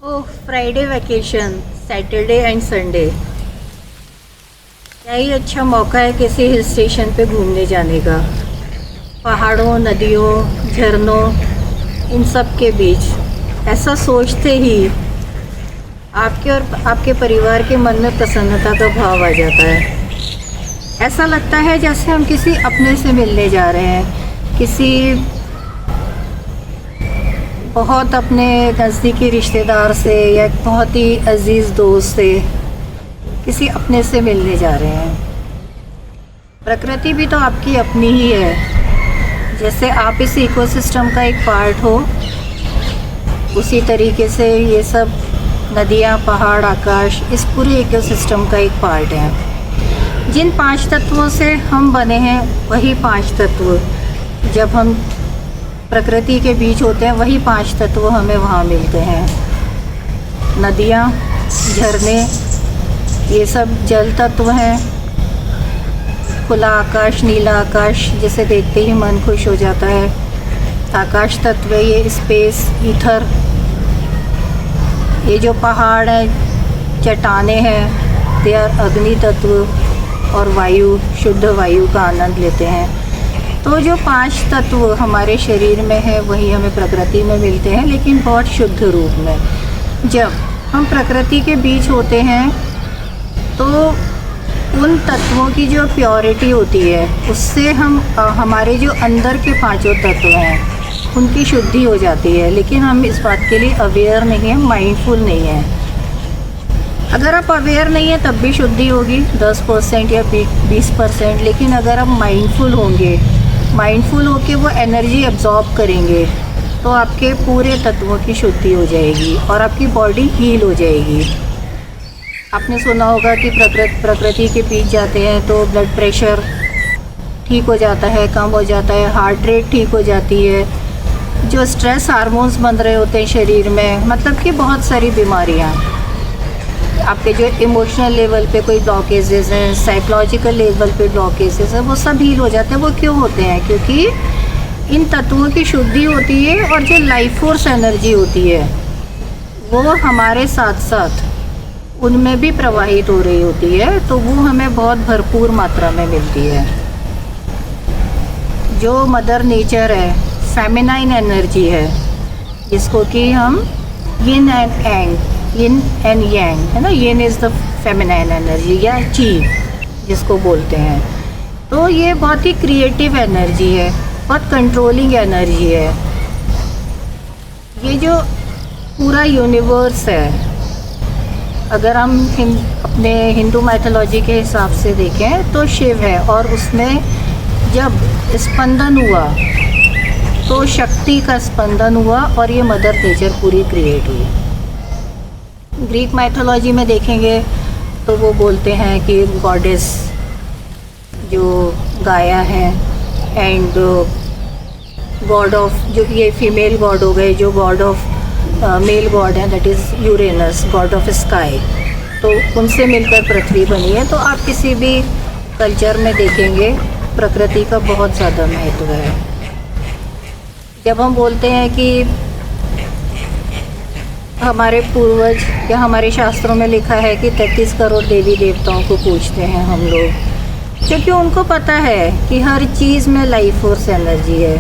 Oh, Friday vacation, Saturday and Sunday. क्या ही अच्छा मौका है किसी हिल स्टेशन पे घूमने जाने का। पहाड़ों, नदियों, झरनों, इन सब के बीच ऐसा सोचते ही आपके और आपके परिवार के मन में प्रसन्नता का भाव आ जाता है। ऐसा लगता है जैसे हम किसी अपने से मिलने जा रहे हैं, किसी बहुत अपने नज़दीकी रिश्तेदार से या एक बहुत ही अजीज़ दोस्त से, किसी अपने से मिलने जा रहे हैं। प्रकृति भी तो आपकी अपनी ही है। जैसे आप इस इकोसिस्टम का एक पार्ट हो, उसी तरीके से ये सब नदियाँ, पहाड़, आकाश इस पूरे इकोसिस्टम का एक पार्ट है। जिन 5 तत्वों से हम बने हैं, वही 5 तत्व जब हम प्रकृति के बीच होते हैं, वही 5 तत्व हमें वहाँ मिलते हैं। नदियाँ, झरने, ये सब जल तत्व हैं। खुला आकाश, नीला आकाश जिसे देखते ही मन खुश हो जाता है। आकाश तत्व है ये, स्पेस, ईथर। ये जो पहाड़ हैं, चट्टाने हैं, दे आर अग्नि तत्व। और वायु, शुद्ध वायु का आनंद लेते हैं। तो जो 5 तत्व हमारे शरीर में है, वही हमें प्रकृति में मिलते हैं, लेकिन बहुत शुद्ध रूप में। जब हम प्रकृति के बीच होते हैं तो उन तत्वों की जो प्योरिटी होती है, उससे हम हमारे जो अंदर के 5 तत्व हैं, उनकी शुद्धि हो जाती है। लेकिन हम इस बात के लिए अवेयर नहीं हैं, माइंडफुल नहीं हैं। अगर आप अवेयर नहीं हैं तब भी शुद्धि होगी 10% या 20%। लेकिन अगर आप माइंडफुल होंगे, माइंडफुल होके वो एनर्जी एब्जॉर्ब करेंगे, तो आपके पूरे तत्वों की शुद्धि हो जाएगी और आपकी बॉडी हील हो जाएगी। आपने सुना होगा कि प्रकृति के बीच जाते हैं तो ब्लड प्रेशर ठीक हो जाता है, कम हो जाता है, हार्ट रेट ठीक हो जाती है, जो स्ट्रेस हार्मोन्स बन रहे होते हैं शरीर में, मतलब कि बहुत सारी बीमारियाँ, आपके जो इमोशनल लेवल पे कोई ब्लॉकेजेस हैं, साइकोलॉजिकल लेवल पे ब्लॉकेजेस हैं, वो सब हील हो जाते हैं। वो क्यों होते हैं? क्योंकि इन तत्वों की शुद्धि होती है और जो लाइफ फोर्स एनर्जी होती है वो हमारे साथ साथ उनमें भी प्रवाहित हो रही होती है, तो वो हमें बहुत भरपूर मात्रा में मिलती है। जो मदर नेचर है, फेमिनाइन एनर्जी है, जिसको कि हम यिन एंड यांग है ना, यिन इज़ द फेमिनाइन एनर्जी या ची जिसको बोलते हैं। तो ये बहुत ही क्रिएटिव एनर्जी है, बहुत कंट्रोलिंग एनर्जी है। ये जो पूरा यूनिवर्स है, अगर हम अपने हिंदू मैथोलॉजी के हिसाब से देखें तो शिव है, और उसमें जब स्पंदन हुआ तो शक्ति का स्पंदन हुआ और ये मदर नेचर पूरी क्रिएट हुई। ग्रीक मैथोलॉजी में देखेंगे तो वो बोलते हैं कि गॉडेस जो गाया है, एंड गॉड ऑफ, जो ये फीमेल गॉड हो गए, जो गॉड ऑफ मेल गॉड है, that is Uranus, God of sky. तो उनसे मिलकर पृथ्वी बनी है। तो आप किसी भी कल्चर में देखेंगे प्रकृति का बहुत ज़्यादा महत्व है। जब हम बोलते हैं कि हमारे पूर्वज या हमारे शास्त्रों में लिखा है कि 33 करोड़ देवी देवताओं को पूजते हैं हम लोग, क्योंकि उनको पता है कि हर चीज़ में लाइफ फोर्स एनर्जी है।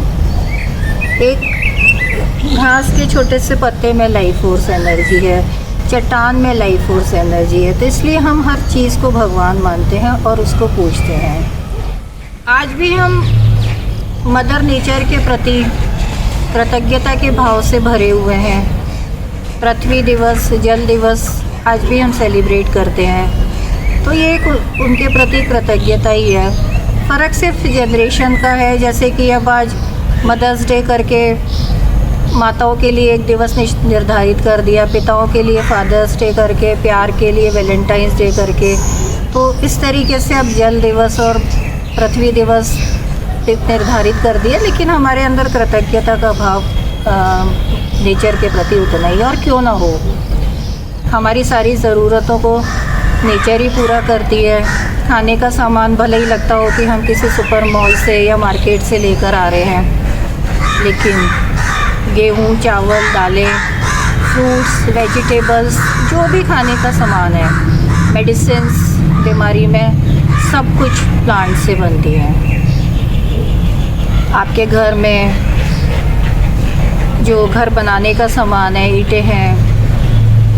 एक घास के छोटे से पत्ते में लाइफ फोर्स एनर्जी है, चट्टान में लाइफ फोर्स एनर्जी है। तो इसलिए हम हर चीज़ को भगवान मानते हैं और उसको पूजते हैं। आज भी हम मदर नेचर के प्रति कृतज्ञता के भाव से भरे हुए हैं। पृथ्वी दिवस, जल दिवस आज भी हम सेलिब्रेट करते हैं। तो ये एक उनके प्रति कृतज्ञता ही है। फ़र्क सिर्फ जनरेशन का है। जैसे कि अब आज मदर्स डे करके माताओं के लिए एक दिवस निर्धारित कर दिया, पिताओं के लिए फादर्स डे करके, प्यार के लिए वैलेंटाइंस डे करके। तो इस तरीके से अब जल दिवस और पृथ्वी दिवस निर्धारित कर दिया, लेकिन हमारे अंदर कृतज्ञता का भाव नेचर के प्रति उतना ही, और क्यों ना हो। हमारी सारी ज़रूरतों को नेचर ही पूरा करती है। खाने का सामान भले ही लगता हो कि हम किसी सुपर मॉल से या मार्केट से लेकर आ रहे हैं, लेकिन गेहूँ, चावल, दालें, फ्रूट्स, वेजिटेबल्स, जो भी खाने का सामान है, मेडिसिन्स बीमारी में, सब कुछ प्लांट से बनती है। आपके घर में जो घर बनाने का सामान है, ईंटें हैं,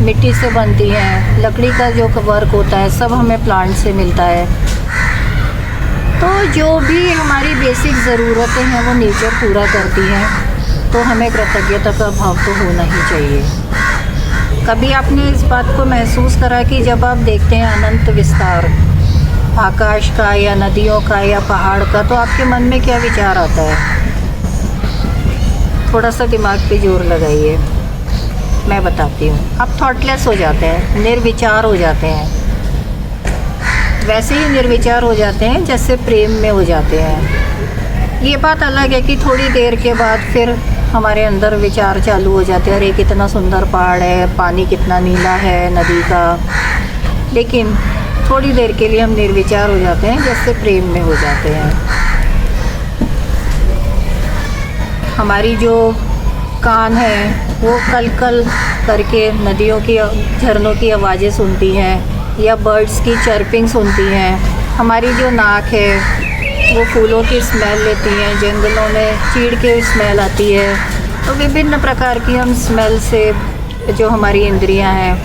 मिट्टी से बनती हैं, लकड़ी का जो वर्क होता है, सब हमें प्लांट से मिलता है। तो जो भी हमारी बेसिक ज़रूरतें हैं वो नेचर पूरा करती है, तो हमें कृतज्ञता का भाव तो होना ही चाहिए। कभी आपने इस बात को महसूस करा कि जब आप देखते हैं अनंत विस्तार आकाश का या नदियों का या पहाड़ का, तो आपके मन में क्या विचार आता है? थोड़ा सा दिमाग पे जोर लगाइए, मैं बताती हूँ। आप थॉटलेस हो जाते हैं, निर्विचार हो जाते हैं। वैसे ही निर्विचार हो जाते हैं जैसे प्रेम में हो जाते हैं। ये बात अलग है कि थोड़ी देर के बाद फिर हमारे अंदर विचार चालू हो जाते हैं, अरे कितना सुंदर पहाड़ है, पानी कितना नीला है नदी का, लेकिन थोड़ी देर के लिए हम निर्विचार हो जाते हैं जैसे प्रेम में हो जाते हैं। हमारी जो कान है वो कल कल करके नदियों की, झरनों की आवाज़ें सुनती हैं या बर्ड्स की चर्पिंग सुनती हैं। हमारी जो नाक है वो फूलों की स्मेल लेती हैं, जंगलों में चीड़ की स्मेल आती है। तो विभिन्न प्रकार की हम स्मेल से जो हमारी इंद्रियां हैं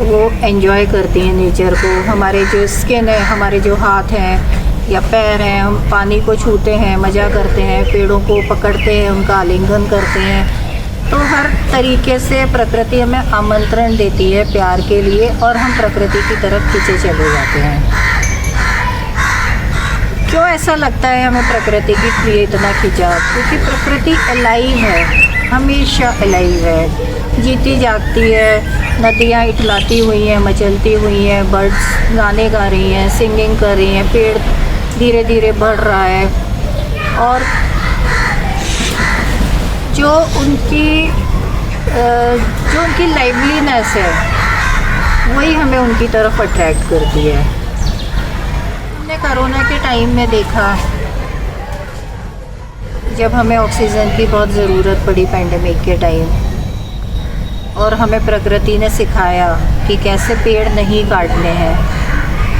वो एंजॉय करती हैं नेचर को। हमारे जो स्किन है, हमारे जो हाथ हैं या पैर हैं, हम पानी को छूते हैं, मज़ा करते हैं, पेड़ों को पकड़ते हैं, उनका आलिंगन करते हैं। तो हर तरीके से प्रकृति हमें आमंत्रण देती है प्यार के लिए, और हम प्रकृति की तरफ खींचे चले जाते हैं। क्यों ऐसा लगता है हमें प्रकृति की लिए इतना खिंचाव? क्योंकि प्रकृति अलाइव है, हमेशा अलाइव है, जीती जागती है। नदियाँ इठलाती हुई हैं, मचलती हुई हैं, बर्ड्स गाने गा रही हैं, सिंगिंग कर रही हैं, पेड़ धीरे धीरे बढ़ रहा है, और जो उनकी लाइवलीनेस है वही हमें उनकी तरफ अट्रैक्ट करती है। हमने कोरोना के टाइम में देखा, जब हमें ऑक्सीजन की बहुत ज़रूरत पड़ी पैंडेमिक के टाइम, और हमें प्रकृति ने सिखाया कि कैसे पेड़ नहीं काटने हैं,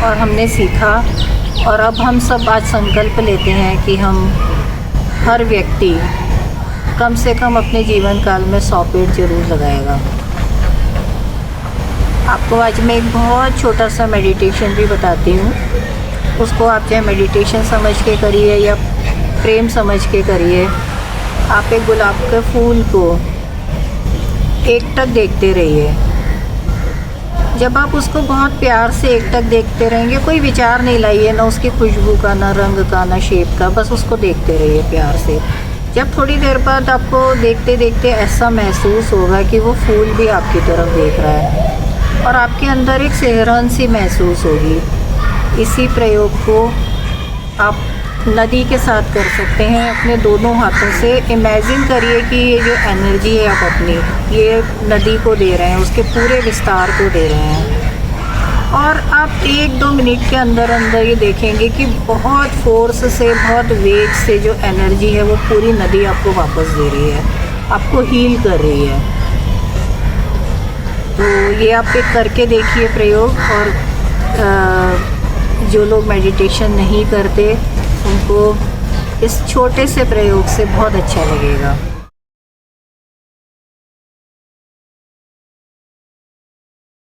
और हमने सीखा। और अब हम सब आज संकल्प लेते हैं कि हम हर व्यक्ति कम से कम अपने जीवन काल में 100 पेड़ ज़रूर लगाएगा। आपको आज मैं एक बहुत छोटा सा मेडिटेशन भी बताती हूँ। उसको आप चाहे मेडिटेशन समझ के करिए या प्रेम समझ के करिए। आप एक गुलाब के फूल को एकटक देखते रहिए। जब आप उसको बहुत प्यार से एकटक देखते रहेंगे, कोई विचार नहीं लाइए, ना उसकी खुशबू का, ना रंग का, ना शेप का, बस उसको देखते रहिए प्यार से। जब थोड़ी देर बाद आपको देखते देखते ऐसा महसूस होगा कि वो फूल भी आपकी तरफ देख रहा है, और आपके अंदर एक सिहरन सी महसूस होगी। इसी प्रयोग को आप नदी के साथ कर सकते हैं। अपने दोनों हाथों से इमेजिन करिए कि ये जो एनर्जी है आप अपनी, ये नदी को दे रहे हैं, उसके पूरे विस्तार को दे रहे हैं, और आप 1-2 मिनट के अंदर अंदर ये देखेंगे कि बहुत फोर्स से, बहुत वेग से जो एनर्जी है वो पूरी नदी आपको वापस दे रही है, आपको हील कर रही है। तो ये आप एक करके देखिए प्रयोग। और जो लोग मेडिटेशन नहीं करते उनको इस छोटे से प्रयोग से बहुत अच्छा लगेगा।